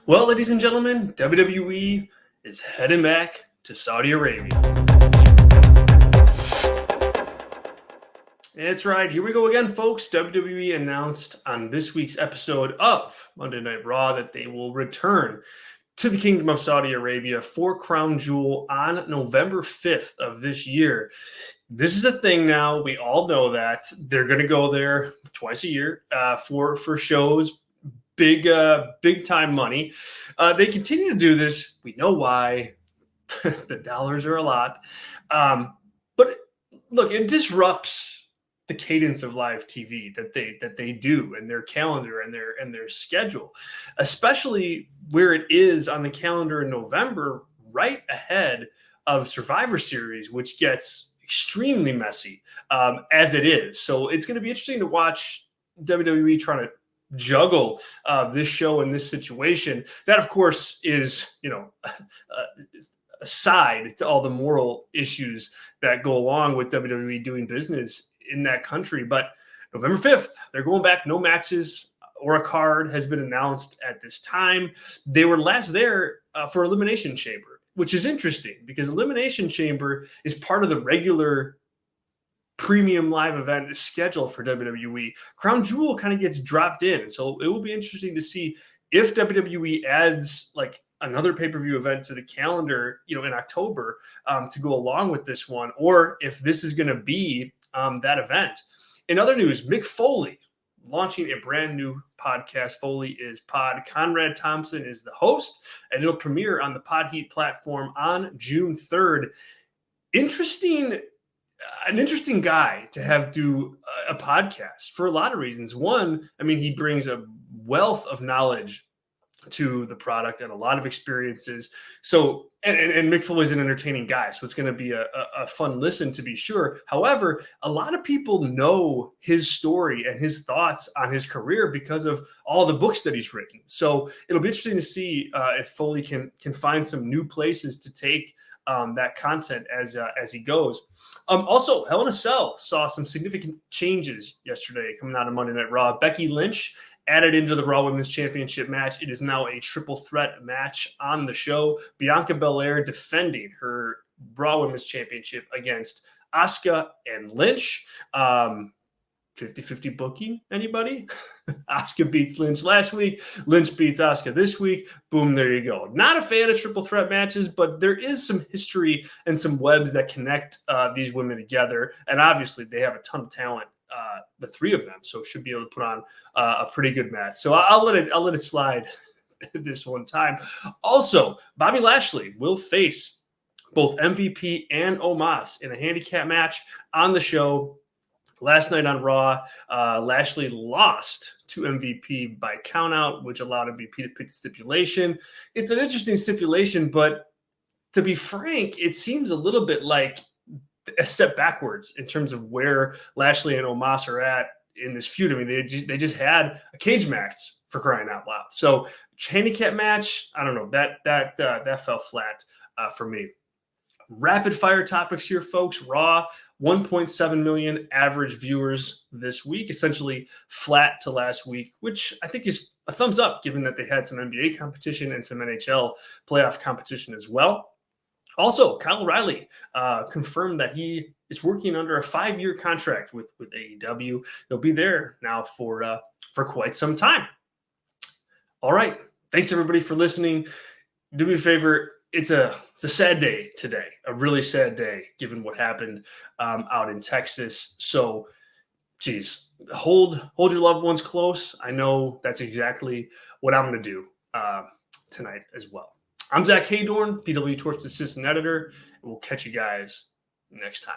Well, ladies and gentlemen, WWE is heading back to Saudi Arabia. That's right. Here we go again, folks. WWE announced on this week's episode of Monday Night Raw that they will return to the Kingdom of Saudi Arabia for Crown Jewel on November 5th of this year. This is a thing now. We all know that they're going to go there twice a year for shows. Big time money. They continue to do this. We know why. The dollars are a lot. But look, it disrupts the cadence of live TV that they do, and their calendar and their schedule, especially where it is on the calendar in November, right ahead of Survivor Series, which gets extremely messy as it is. So it's going to be interesting to watch WWE trying to juggle this show in this situation. That, of course, is aside to all the moral issues that go along with WWE doing business in that country. But November 5th, they're going back. No matches or a card has been announced at this time. They were last there for Elimination Chamber, which is interesting because Elimination Chamber is part of the regular premium live event schedule for WWE. Crown Jewel kind of gets dropped in. So it will be interesting to see if WWE adds like another pay-per-view event to the calendar, in October to go along with this one, or if this is going to be that event. In other news, Mick Foley launching a brand new podcast. Foley is Pod. Conrad Thompson is the host, and it'll premiere on the Podheat platform on June 3rd. An interesting guy to have do a podcast for a lot of reasons. One, he brings a wealth of knowledge to the product and a lot of experiences. So, and Mick Foley's an entertaining guy, so it's going to be a fun listen to be sure. However, a lot of people know his story and his thoughts on his career because of all the books that he's written. So it'll be interesting to see if Foley can find some new places to take that content as he goes. Also, Hell in a Cell saw some significant changes yesterday coming out of Monday Night Raw. Becky Lynch added into the Raw Women's Championship match. It is now a triple threat match on the show. Bianca Belair defending her Raw Women's Championship against Asuka and Lynch. 50-50 booking, anybody? Asuka beats Lynch last week. Lynch beats Asuka this week. Boom, there you go. Not a fan of triple threat matches, but there is some history and some webs that connect these women together. And obviously, they have a ton of talent, the three of them, so should be able to put on a pretty good match. So I'll let it slide this one time. Also, Bobby Lashley will face both MVP and Omos in a handicap match on the show. Last night on Raw, Lashley lost to MVP by countout, which allowed MVP to pick the stipulation. It's an interesting stipulation, but to be frank, it seems a little bit like a step backwards in terms of where Lashley and Omos are at in this feud. They just had a cage match, for crying out loud. So handicap match, I don't know, that fell flat for me. Rapid fire topics here, folks. Raw, 1.7 million average viewers this week, essentially flat to last week, which I think is a thumbs up given that they had some NBA competition and some NHL playoff competition as well. Also, Kyle O'Reilly confirmed that he is working under a 5-year contract with AEW. He'll be there now for quite some time. All right. Thanks, everybody, for listening. Do me a favor. It's a sad day today, a really sad day, given what happened out in Texas. So, geez, hold your loved ones close. I know that's exactly what I'm going to do tonight as well. I'm Zack Heydorn, PWTorch Assistant Editor, and we'll catch you guys next time.